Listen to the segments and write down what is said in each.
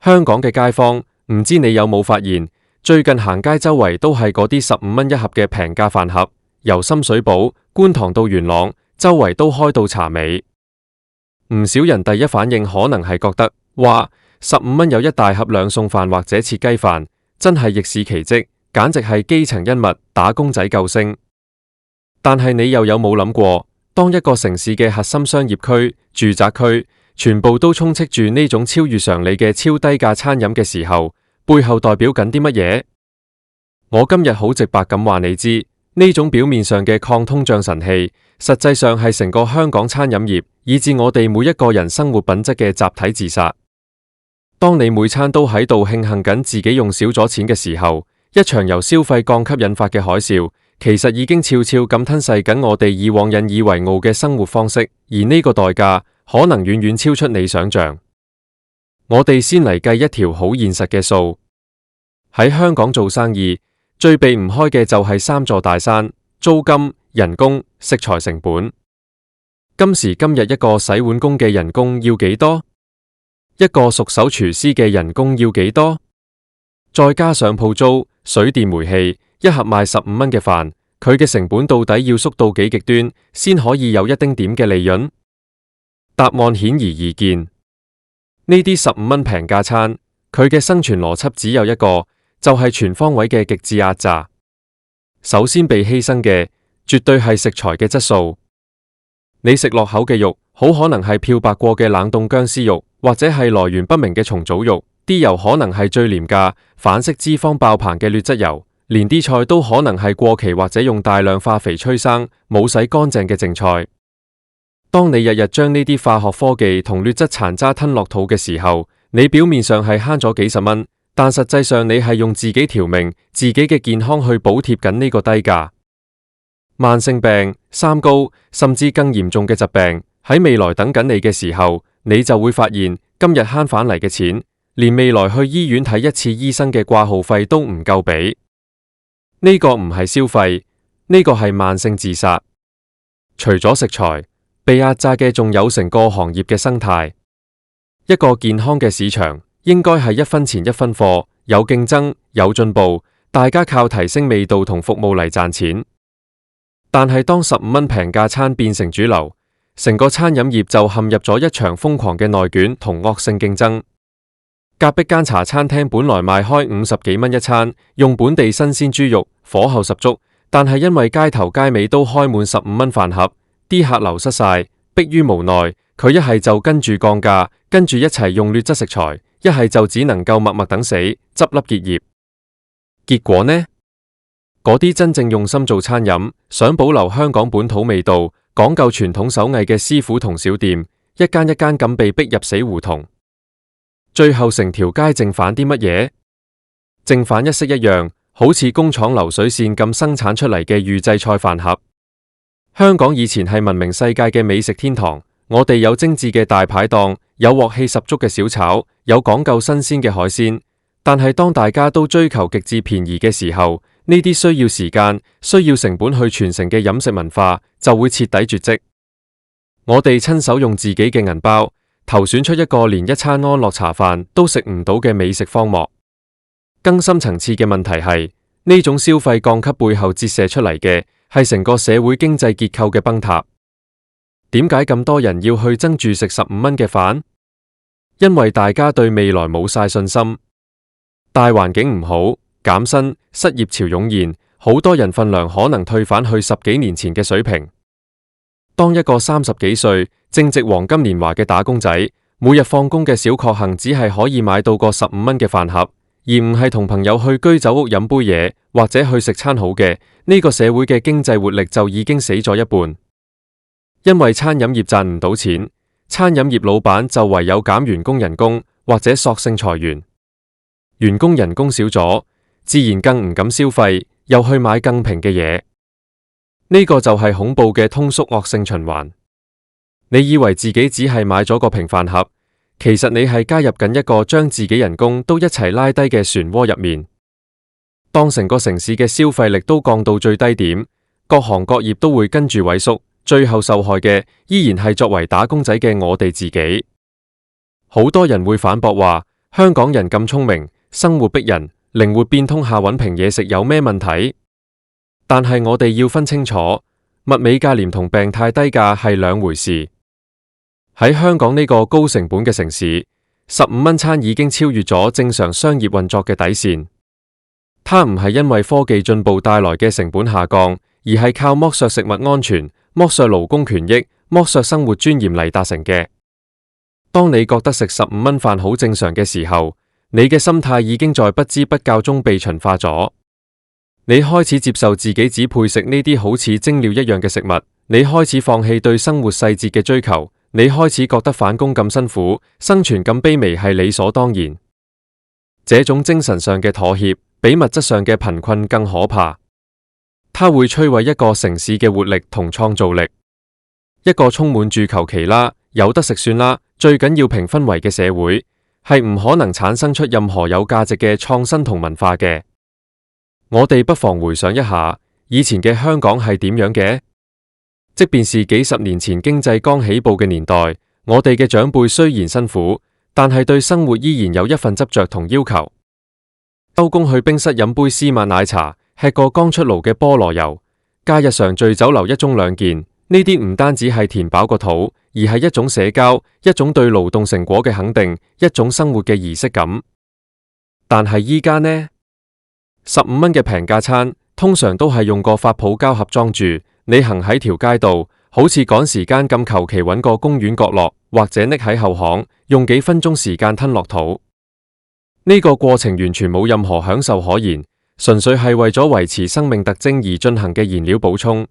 香港嘅街坊，唔知你有冇發現，最近行街周圍都係嗰啲15蚊一盒嘅平價飯盒，由深水埗、觀塘到元朗，周圍都開到茶尾。唔少人第一反應可能係覺得，哇，15蚊有一大盒兩餸飯或者切雞飯，真係逆市奇蹟，簡直係基層恩物，打工仔救星。但係你又有冇諗過，當一個城市嘅核心商業區、住宅區全部都充斥住呢種超越常理嘅超低價餐飲嘅時候，背後代表緊啲乜嘢？我今日好直白咁話你知，呢種表面上嘅抗通脹神器，實際上係成個香港餐飲業，以至我哋每一個人生活品質嘅集體自殺。當你每餐都喺度慶幸緊自己用少咗錢嘅時候，一場由消費降級引發嘅海嘯，其實已經悄悄咁吞噬緊我哋以往引以為傲嘅生活方式，而呢個代價可能遠遠超出你想象。我哋先嚟計一條好現實嘅數，喺香港做生意最避唔開嘅就係三座大山：租金、人工、食材成本。今時今日一個洗碗工嘅人工要幾多？一個熟手廚師嘅人工要幾多？再加上鋪租、水電煤氣，一盒賣15蚊嘅飯，佢嘅成本到底要縮到幾極端，先可以有一丁點嘅利潤？答案顯而易見，呢啲15蚊平價餐，佢嘅生存邏輯只有一個，就係全方位嘅極致壓榨。首先被犧牲嘅，絕對係食材嘅質素。你食落口嘅肉，好可能係漂白過嘅冷凍僵屍肉，或者係來源不明嘅重組肉，啲油可能係最廉價、反式脂肪爆棚嘅劣質油，連啲菜都可能係過期或者用大量化肥催生、冇洗乾淨嘅剩菜。當你日日將呢啲化學科技同劣質殘渣吞落肚嘅時候，你表面上係慳咗幾十蚊，但實際上你係用自己條命、自己嘅健康去補貼緊呢個低價。慢性病、三高，甚至更嚴重嘅疾病喺未來等緊你嘅時候，你就會發現今日慳返嚟嘅錢，連未來去醫院睇一次醫生嘅掛號費都唔夠俾。呢個唔係消費，呢個係慢性自殺。除咗食材，被壓榨嘅仲有成個行業嘅生態。一個健康嘅市場應該係一分錢一分貨，有競爭，有進步，大家靠提升味道同服務嚟賺錢。但係當15蚊平價餐變成主流，成個餐飲業就陷入咗一場瘋狂嘅內卷同惡性競爭。隔壁間茶餐廳本來賣開50幾蚊一餐，用本地新鮮豬肉，火候十足，但係因為街頭街尾都開滿15蚊飯盒，啲客流失晒，迫於無奈，佢一係就跟住降價，跟住一齊用劣質食材，一係就只能夠默默等死，執笠結業。結果呢？嗰啲真正用心做餐飲，想保留香港本土味道，講究傳統手藝嘅師傅同小店，一間一間咁被逼入死胡同。最後成條街剩返啲乜嘢？剩返一式一樣，好似工廠流水線咁生產出嚟嘅預製菜飯盒。香港以前係聞名世界嘅美食天堂，我哋有精緻嘅大排檔，有鑊氣十足嘅小炒，有講究新鮮嘅海鮮。但係當大家都追求極致便宜嘅時候，呢啲需要時間、需要成本去傳承嘅飲食文化就會徹底絕跡。我哋親手用自己嘅銀包投選出一個連一餐安樂茶飯都食唔到嘅美食荒漠。更深層次嘅問題係，呢種消費降級背後折射出嚟嘅係成個社會經濟結構嘅崩塌。點解咁多人要去爭住食15蚊嘅飯？因為大家對未來冇晒信心。大環境唔好，減薪、失業潮湧現，好多人份糧可能退返去10幾年前嘅水平。當一個30幾歲、正值黃金年華嘅打工仔，每日放工嘅小確幸只係可以買到個15蚊嘅飯盒，而唔係同朋友去居酒屋飲杯嘢，或者去食餐好嘅，呢個社會嘅經濟活力就已經死咗一半。因為餐飲業賺唔到錢，餐飲業老闆就唯有減員工人工，或者索性裁員。員工人工少咗，自然更唔敢消費，又去買更平嘅嘢。呢個就係恐怖嘅通縮惡性循環。你以為自己只係買咗個平飯盒，其實你係加入緊一個將自己人工都一齊拉低嘅漩渦入面。當成個城市嘅消費力都降到最低點，各行各業都會跟住萎縮，最後受害嘅依然係作為打工仔嘅我哋自己。好多人會反駁話，香港人咁聰明，生活逼人，靈活變通下揾平嘢食有咩問題？但係我哋要分清楚，物美價廉同病態低價係兩回事。喺香港呢個高成本嘅城市，15蚊餐已經超越咗正常商業運作嘅底線。它唔係因為科技進步帶來嘅成本下降，而係靠剝削食物安全、剝削勞工權益、剝削生活尊嚴嚟達成嘅。當你覺得食15蚊飯好正常嘅時候，你嘅心態已經在不知不覺中被馴化咗。你開始接受自己只配食呢啲好似精料一樣嘅食物，你開始放棄對生活細節嘅追求，你開始覺得返工咁辛苦，生存咁卑微係理所當然。這種精神上嘅妥協，比物質上嘅貧困更可怕。它會摧毀一個城市嘅活力同創造力。一個充滿住求其啦，有得食算啦，最緊要平分為嘅社會，係唔可能產生出任何有價值嘅創新同文化嘅。我哋不妨回想一下，以前嘅香港係點樣嘅？即便是幾十年前經濟剛起步嘅年代，我哋嘅長輩雖然辛苦，但係對生活依然有一份執着同要求。收工去冰室飲杯絲襪奶茶，吃個剛出爐嘅菠蘿油，假日常聚酒樓一盅兩件，呢啲唔單止係填飽個肚，而係一種社交，一種對勞動成果嘅肯定，一種生活嘅儀式感。但係依家呢？15蚊嘅平價餐，通常都係用個發泡膠盒裝住，你行喺條街度，好似趕時間咁，求其揾個公園角落，或者匿喺後巷，用幾分鐘時間吞落肚。呢個過程完全冇任何享受可言，純粹係為咗維持生命特徵而進行嘅燃料補充。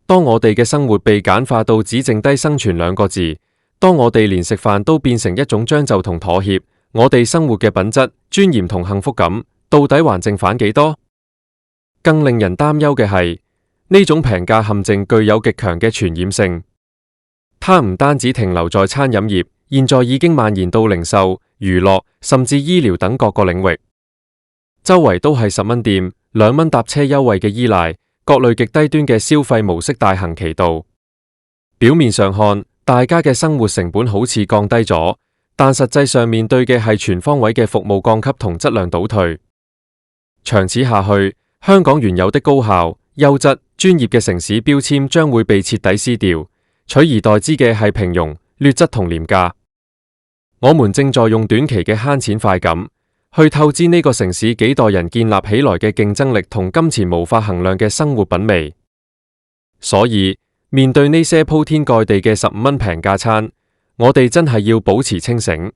當我哋嘅生活被簡化到只剩低生存兩個字，當我哋連食飯都變成一種將就同妥協，我哋生活嘅品質、尊嚴同幸福感，到底還剩返幾多？更令人擔憂嘅係，呢種平價陷阱具有極強嘅傳染性。它唔單止停留在餐飲業，現在已經蔓延到零售、娛樂，甚至醫療等各個領域。周圍都係10蚊店、2蚊搭車優惠嘅依賴，各類極低端嘅消費模式大行其道。表面上看，大家嘅生活成本好似降低咗，但實際上面對嘅係全方位嘅服務降級同質量倒退。長此下去，香港原有的高效、優質、專業嘅城市標籤將會被徹底撕掉，取而代之嘅係平庸、劣質同廉價。我們正在用短期嘅慳錢快感，去透支呢個城市幾代人建立起來嘅競爭力同金錢無法衡量嘅生活品味。所以，面對呢些鋪天蓋地嘅15蚊平價餐，我哋真係要保持清醒。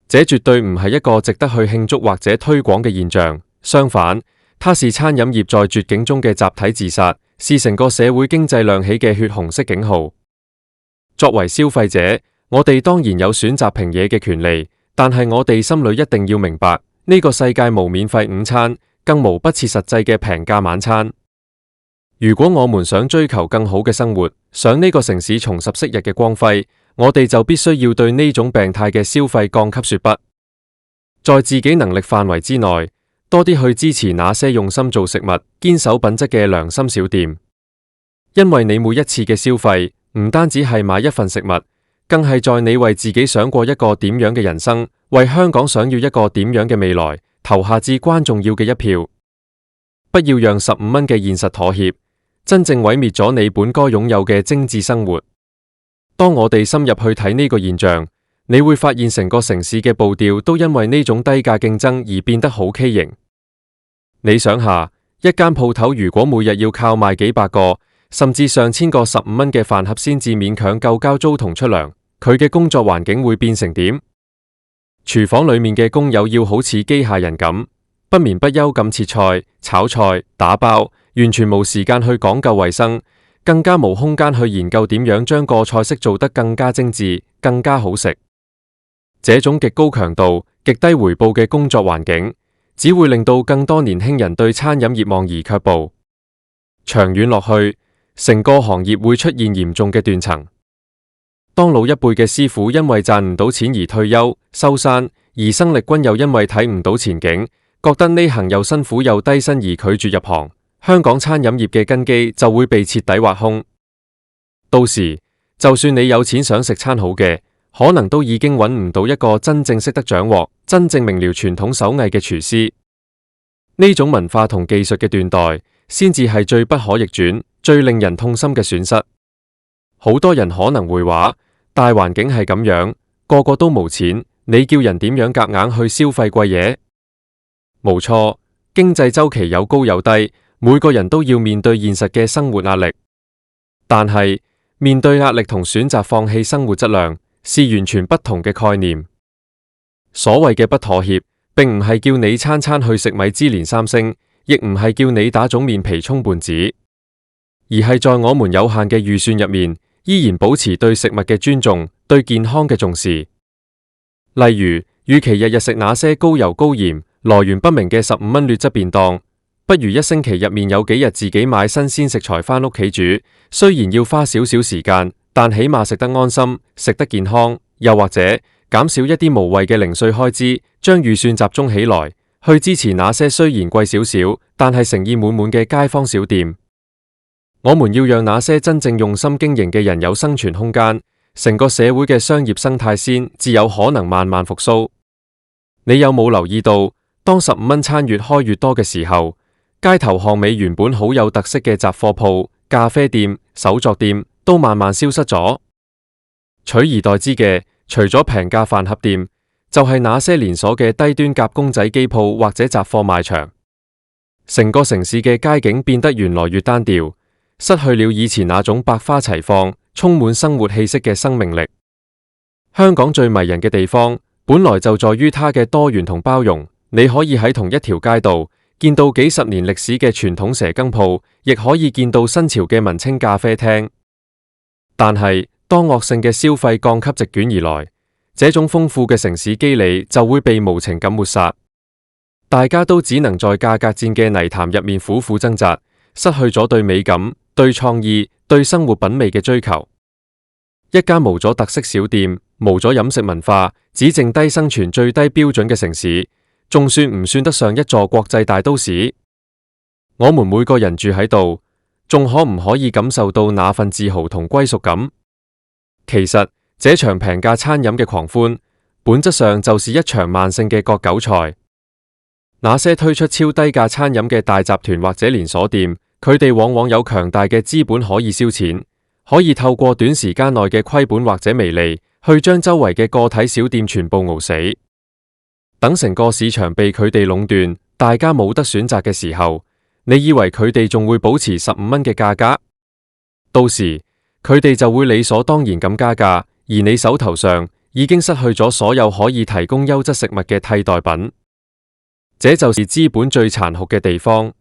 這絕對唔係一個值得去慶祝或者推廣嘅現象。相反，它是餐飲業在絕境中嘅集體自殺，是成個社會經濟亮起嘅血紅色警號。作為消費者，我哋當然有選擇平嘢嘅權利，但係我哋心裏一定要明白，呢個世界無免費午餐，更無不切實際嘅平價晚餐。如果我們想追求更好嘅生活，想呢個城市重拾昔日嘅光輝，我哋就必須要對呢種病態嘅消費降級說不。在自己能力範圍之內，多啲去支持那些用心做食物、堅守品質嘅良心小店，因為你每一次嘅消費，唔單止係買一份食物，更係在你為自己想過一個點樣嘅人生，為香港想要一個點樣嘅未來，投下至關重要嘅一票。不要讓15蚊嘅現實妥協，真正毀滅咗你本該擁有嘅精緻生活。當我哋深入去睇呢個現象，你會發現成個城市嘅步調都因為呢種低價競爭而變得好畸形。你想下，一間鋪頭如果每日要靠賣幾百個，甚至上千個15蚊嘅飯盒先至勉強夠交租同出糧，佢嘅工作環境會變成點？廚房裏面嘅工友要好似機械人咁，不眠不休咁切菜、炒菜、打包，完全冇時間去講究衛生，更加冇空間去研究點樣將個菜式做得更加精緻、更加好食。這種極高強度、極低回報嘅工作環境，只會令到更多年輕人對餐飲業望而卻步。長遠落去，成個行業會出現嚴重嘅斷層。當老一輩嘅師傅因為賺唔到錢而退休收山，而生力軍又因為睇唔到前景，覺得呢行又辛苦又低薪而拒絕入行，香港餐飲業嘅根基就會被徹底挖空。到時，就算你有錢想食餐好嘅，可能都已經揾唔到一個真正識得掌握、真正明瞭傳統手藝嘅廚師。呢種文化同技術嘅斷代，先至係最不可逆轉、最令人痛心嘅損失。好多人可能會話，大環境係咁樣，個個都冇錢，你叫人點樣夾硬去消費貴嘢？冇錯，經濟週期有高有低，每個人都要面對現實嘅生活壓力。但係面對壓力同選擇放棄生活質量，是完全不同嘅概念。所謂嘅不妥協，並唔係叫你餐餐去食米芝蓮3星，亦唔係叫你打腫面皮充胖子，而係在我們有限嘅預算入面，依然保持對食物嘅尊重，對健康嘅重視。例如，與其日日食那些高油高鹽、來源不明嘅15蚊劣質便當，不如一星期入面有幾日自己買新鮮食材返屋企煮。雖然要花少少時間，但起碼食得安心，食得健康。又或者減少一啲無謂嘅零碎開支，將預算集中起來，去支持那些雖然貴少少，但係誠意滿滿嘅街坊小店。我們要讓那些真正用心經營嘅人有生存空間，成個社會嘅商業生態先至有可能慢慢復甦。你有冇留意到，當15蚊餐越開越多嘅時候，街頭巷尾原本好有特色嘅雜貨鋪、咖啡店、手作店都慢慢消失咗，取而代之嘅，除咗平價飯盒店，就係那些連鎖嘅低端夾公仔機鋪或者雜貨賣場。成個城市嘅街景變得越來越單調，失去了以前那種百花齊放、充滿生活氣息嘅生命力。香港最迷人嘅地方，本來就在於它嘅多元同包容。你可以喺同一條街道見到幾十年歷史嘅傳統蛇羹鋪，亦可以見到新潮嘅文青咖啡廳。但係當惡性嘅消費降級席捲而來，這種豐富嘅城市肌理就會被無情咁抹殺。大家都只能在價格戰嘅泥潭入面苦苦掙扎，失去咗對美感、對創意、對生活品味嘅追求。一間無咗特色小店、無咗飲食文化，只剩低生存最低標準嘅城市，仲算唔算得上一座國際大都市？我們每個人住喺度，仲可唔可以感受到那份自豪同歸屬感？其實，這場平價餐飲嘅狂歡，本質上就是一場慢性嘅割韭菜。那些推出超低價餐飲嘅大集團或者連鎖店，佢哋往往有強大嘅資本可以燒錢，可以透過短時間內嘅虧本或者微利，去將周圍嘅個體小店全部熬死。等成個市場被佢哋壟斷，大家冇得選擇嘅時候，你以為佢哋仲會保持15蚊嘅價格？到時佢哋就會理所當然咁加價，而你手頭上已經失去咗所有可以提供優質食物嘅替代品。這就是資本最殘酷嘅地方。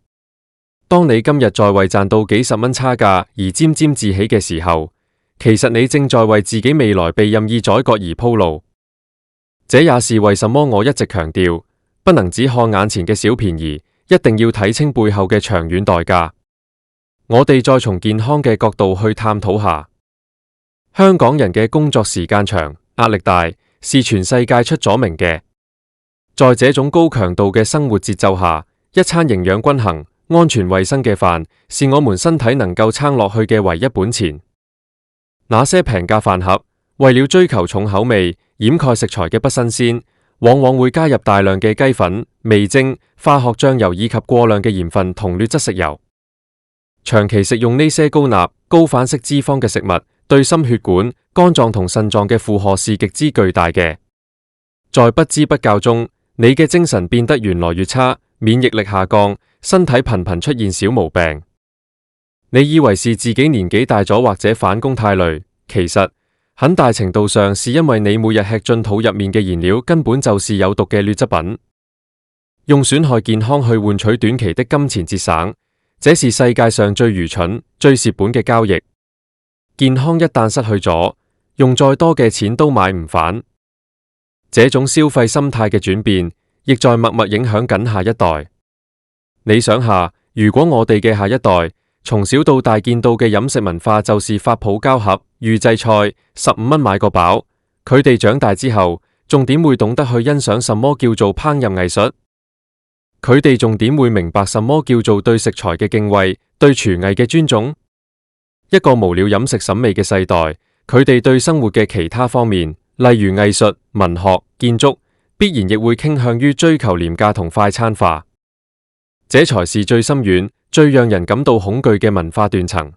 當你今日在為賺到幾十蚊差價而沾沾自喜嘅時候，其實你正在為自己未來被任意宰割而鋪路。這也是為什麼我一直強調，不能只看眼前嘅小便宜，一定要睇清背後嘅長遠代價。我哋再從健康嘅角度去探討下，香港人嘅工作時間長、壓力大，是全世界出咗名嘅。在這種高強度嘅生活節奏下，一餐營養均衡、安全衛生嘅飯，是我們身體能夠撐落去嘅唯一本錢。那些平價飯盒，為了追求重口味，掩蓋食材嘅不新鮮，往往會加入大量嘅雞粉、味精、化學醬油以及過量嘅鹽分同劣質食油。長期食用呢些高鈉、高反式脂肪嘅食物，對心血管、肝臟同腎臟嘅負荷是極之巨大嘅。在不知不覺中，你嘅精神變得越來越差，免疫力下降，身體頻頻出現小毛病。你以為是自己年紀大咗或者返工太累，其實很大程度上是因為你每日吃進肚入面嘅燃料根本就是有毒嘅劣質品。用損害健康去換取短期的金錢節省，這是世界上最愚蠢、最蝕本嘅交易。健康一旦失去咗，用再多嘅錢都買唔返。這種消費心態嘅轉變，亦在默默影響緊下一代。你想下，如果我哋嘅下一代從小到大見到嘅飲食文化就是發泡膠盒、預製菜，15蚊買個飽，佢哋長大之後，仲點會懂得去欣賞什麼叫做烹飪藝術？佢哋仲點會明白什麼叫做對食材嘅敬畏、對廚藝嘅尊重？一個無了飲食審美嘅世代，佢哋對生活嘅其他方面，例如藝術、文學、建築，必然亦會傾向於追求廉價同快餐化。這才是最深遠、最讓人感到恐懼嘅文化斷層。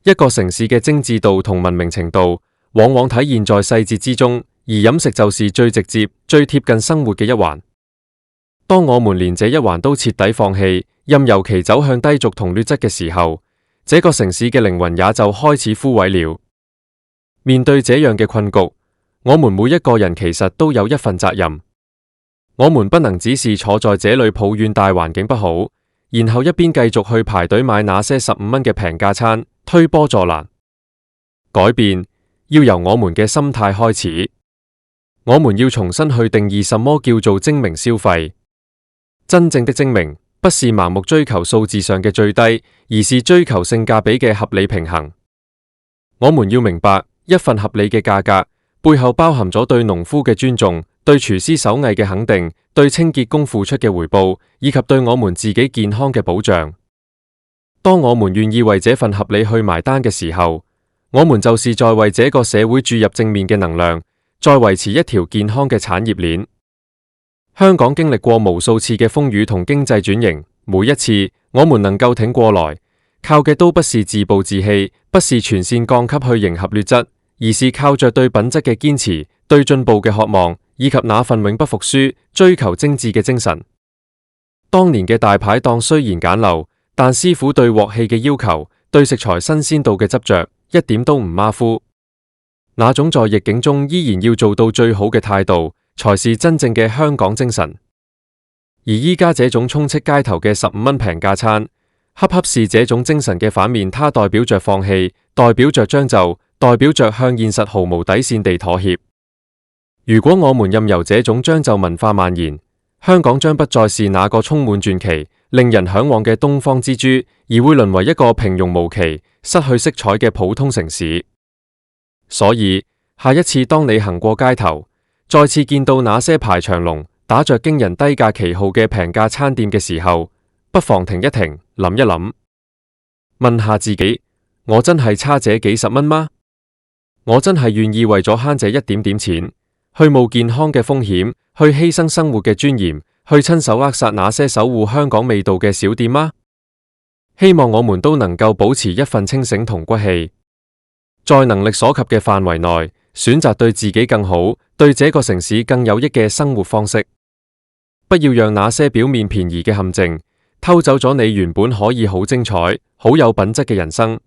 一個城市嘅精緻度同文明程度，往往體現在細節之中，而飲食就是最直接、最貼近生活嘅一環。當我們連這一環都徹底放棄，任由其走向低俗同劣質嘅時候，這個城市嘅靈魂也就開始枯萎了。面對這樣嘅困局，我們每一個人其實都有一份責任。我們不能只是坐在這裏抱怨大環境不好，然後一邊繼續去排隊買那些15蚊嘅平價餐，推波助瀾。改變要由我們嘅心態開始。我們要重新去定義什麼叫做精明消費。真正的精明不是盲目追求數字上嘅最低，而是追求性價比嘅合理平衡。我們要明白，一份合理嘅價格背後包含咗對農夫嘅尊重，對廚師手藝嘅肯定，對清潔工付出嘅回報，以及對我們自己健康嘅保障。當我們願意為這份合理去埋單嘅時候，我們就是在為這個社會注入正面嘅能量，再維持一條健康嘅產業鏈。香港經歷過無數次嘅風雨同經濟轉型，每一次我們能夠挺過來，靠嘅都不是自暴自棄，不是全線降級去迎合劣質，而是靠着對品質嘅堅持，對進步嘅渴望，以及那份永不服輸、追求精緻嘅精神。當年嘅大排檔雖然簡陋，但師傅對鑊氣嘅要求，對食材新鮮度嘅執着，一點都唔馬虎。那種在逆境中依然要做到最好嘅態度，才是真正嘅香港精神。而依家這種充斥街頭嘅15蚊平價餐，恰恰是這種精神嘅反面。它代表着放棄，代表着將就，代表着向現實毫無底線地妥協。如果我們任由這種將就文化蔓延，香港將不再是那個充滿傳奇、令人向往嘅東方之珠，而會淪為一個平庸無奇、失去色彩嘅普通城市。所以，下一次當你行過街頭，再次見到那些排長龍、打着驚人低價旗號嘅平價餐店嘅時候，不妨停一停，諗一諗，問下自己：我真係差這幾十蚊嗎？我真係願意為咗慳這一點點錢，去冒健康嘅風險，去犧牲生活嘅尊嚴，去親手扼殺那些守護香港味道嘅小店嗎？希望我們都能夠保持一份清醒同骨氣，在能力所及嘅範圍內，選擇對自己更好、對這個城市更有益嘅生活方式。不要讓那些表面便宜嘅陷阱偷走咗你原本可以好精彩、好有品質嘅人生。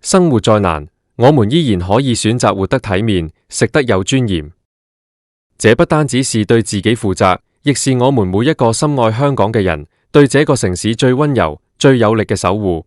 生活再難，我們依然可以選擇活得體面、食得有尊嚴。這不單止是對自己負責，亦是我們每一個深愛香港嘅人對這個城市最溫柔、最有力嘅守護。